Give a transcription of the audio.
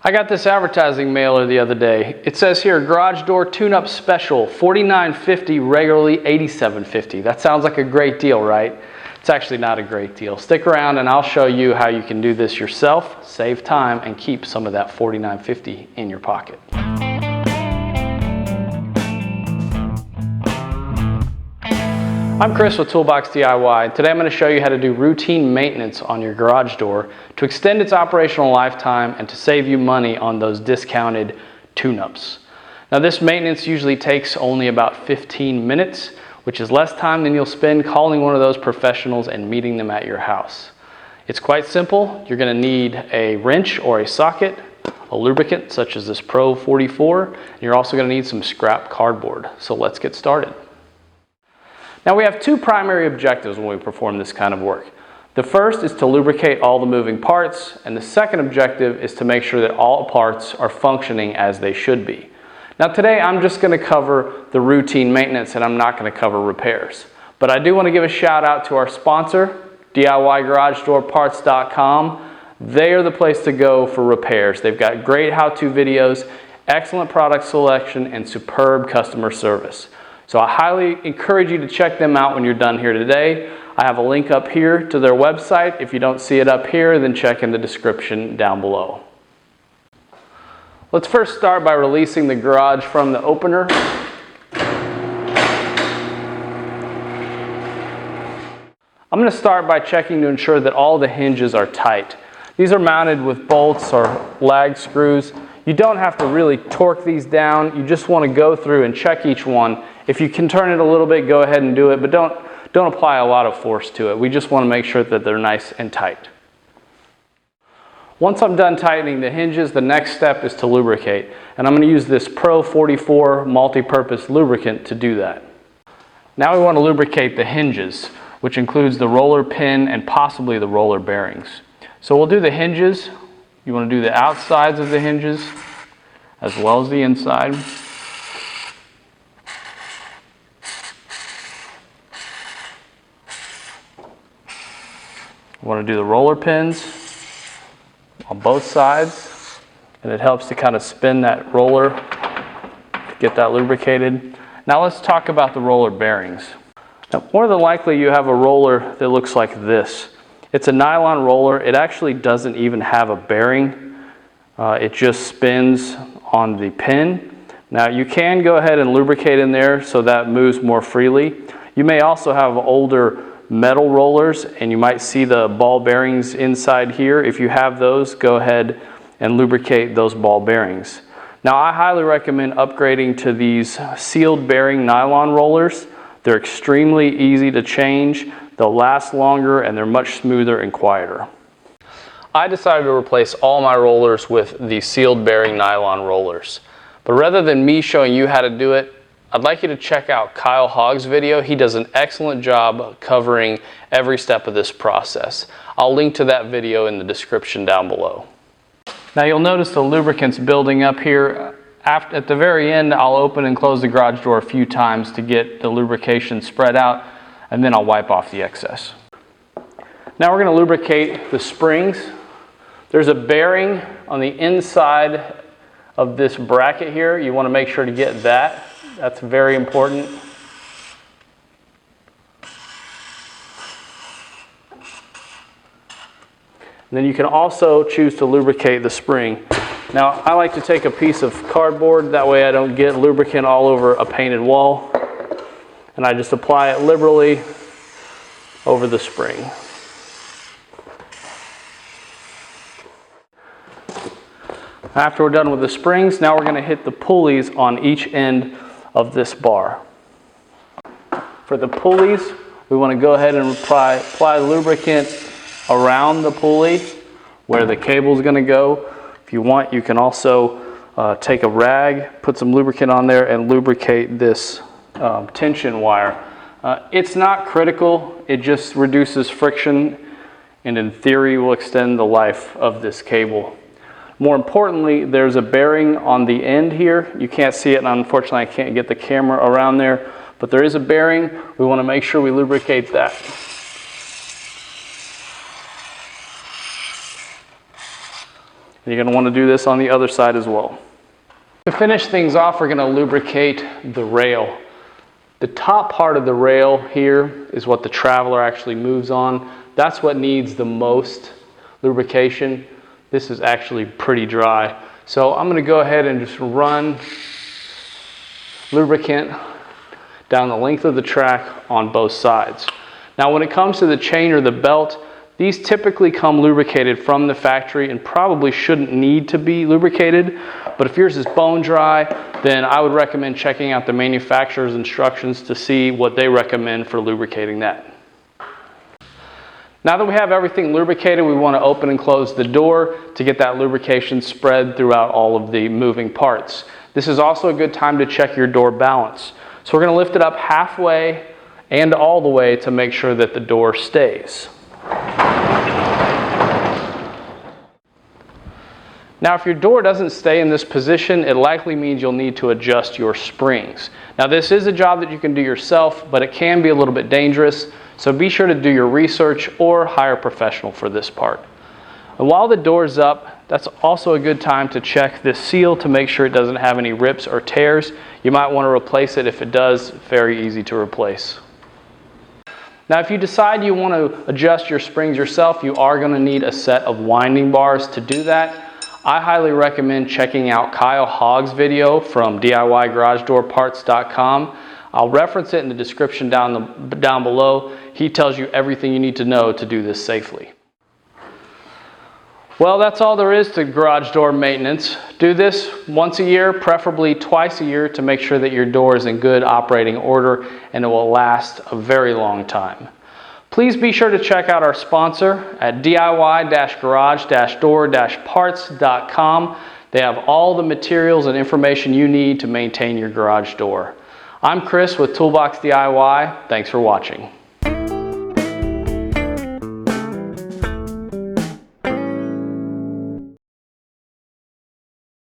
I got this advertising mailer the other day. It says here, garage door tune-up special, $49.50, regularly $87.50. That sounds like a great deal, right? It's actually not a great deal. Stick around and I'll show you how you can do this yourself, save time, and keep some of that $49.50 in your pocket. I'm Chris with ToolboxDIY. Today I'm going to show you how to do routine maintenance on your garage door to extend its operational lifetime and to save you money on those discounted tune-ups. Now this maintenance usually takes only about 15 minutes, which is less time than you'll spend calling one of those professionals and meeting them at your house. It's quite simple. You're going to need a wrench or a socket, a lubricant such as this Pro 44, and you're also going to need some scrap cardboard. So let's get started. Now we have two primary objectives when we perform this kind of work. The first is to lubricate all the moving parts, and the second objective is to make sure that all parts are functioning as they should be. Now today I'm just going to cover the routine maintenance and I'm not going to cover repairs. But I do want to give a shout out to our sponsor, DIYGarageDoorParts.com. They are the place to go for repairs. They've got great how-to videos, excellent product selection, and superb customer service. So I highly encourage you to check them out when you're done here today. I have a link up here to their website. If you don't see it up here, then check in the description down below. Let's first start by releasing the garage from the opener. I'm going to start by checking to ensure that all the hinges are tight. These are mounted with bolts or lag screws. You don't have to really torque these down. You just want to go through and check each one. If you can turn it a little bit, go ahead and do it, but don't apply a lot of force to it. We just want to make sure that they're nice and tight. Once I'm done tightening the hinges, the next step is to lubricate. And I'm going to use this Pro 44 multi-purpose lubricant to do that. Now we want to lubricate the hinges, which includes the roller pin and possibly the roller bearings. So we'll do the hinges. You want to do the outsides of the hinges as well as the inside. You want to do the roller pins on both sides, and it helps to kind of spin that roller to get that lubricated. Now let's talk about the roller bearings. Now, more than likely you have a roller that looks like this. It's a nylon roller. It actually doesn't even have a bearing. It just spins on the pin. Now you can go ahead and lubricate in there so that moves more freely. You may also have older metal rollers and you might see the ball bearings inside here. If you have those, go ahead and lubricate those ball bearings. Now I highly recommend upgrading to these sealed bearing nylon rollers. They're extremely easy to change, they'll last longer, and they're much smoother and quieter. I decided to replace all my rollers with the sealed bearing nylon rollers. But rather than me showing you how to do it, I'd like you to check out Kyle Hogg's video. He does an excellent job covering every step of this process. I'll link to that video in the description down below. Now you'll notice the lubricant's building up here. At the very end, I'll open and close the garage door a few times to get the lubrication spread out, and then I'll wipe off the excess. Now we're going to lubricate the springs. There's a bearing on the inside of this bracket here. You want to make sure to get that. That's very important. And then you can also choose to lubricate the spring. Now I like to take a piece of cardboard, that way I don't get lubricant all over a painted wall. And I just apply it liberally over the spring. After we're done with the springs, now we're going to hit the pulleys on each end of this bar. For the pulleys, we want to go ahead and apply lubricant around the pulley where the cable is going to go. If you want, you can also take a rag, put some lubricant on there, and lubricate this tension wire. It's not critical, it just reduces friction and in theory will extend the life of this cable. More importantly, there's a bearing on the end here. You can't see it, and unfortunately I can't get the camera around there, but there is a bearing. We want to make sure we lubricate that. You're going to want to do this on the other side as well. To finish things off, we're going to lubricate the rail. The top part of the rail here is what the traveler actually moves on. That's what needs the most lubrication. This is actually pretty dry. So I'm going to go ahead and just run lubricant down the length of the track on both sides. Now when it comes to the chain or the belt, these typically come lubricated from the factory and probably shouldn't need to be lubricated, but if yours is bone dry, then I would recommend checking out the manufacturer's instructions to see what they recommend for lubricating that. Now that we have everything lubricated, we want to open and close the door to get that lubrication spread throughout all of the moving parts. This is also a good time to check your door balance. So we're going to lift it up halfway and all the way to make sure that the door stays. Now if your door doesn't stay in this position, it likely means you'll need to adjust your springs. Now this is a job that you can do yourself, but it can be a little bit dangerous, so be sure to do your research or hire a professional for this part. And while the door's up, that's also a good time to check this seal to make sure it doesn't have any rips or tears. You might want to replace it. If it does, very easy to replace. Now if you decide you want to adjust your springs yourself, you are going to need a set of winding bars to do that. I highly recommend checking out Kyle Hogg's video from DIYGarageDoorParts.com. I'll reference it in the description down below. He tells you everything you need to know to do this safely. Well, that's all there is to garage door maintenance. Do this once a year, preferably twice a year, to make sure that your door is in good operating order and it will last a very long time. Please be sure to check out our sponsor at DIY-garage-door-parts.com. They have all the materials and information you need to maintain your garage door. I'm Chris with Toolbox DIY. Thanks for watching.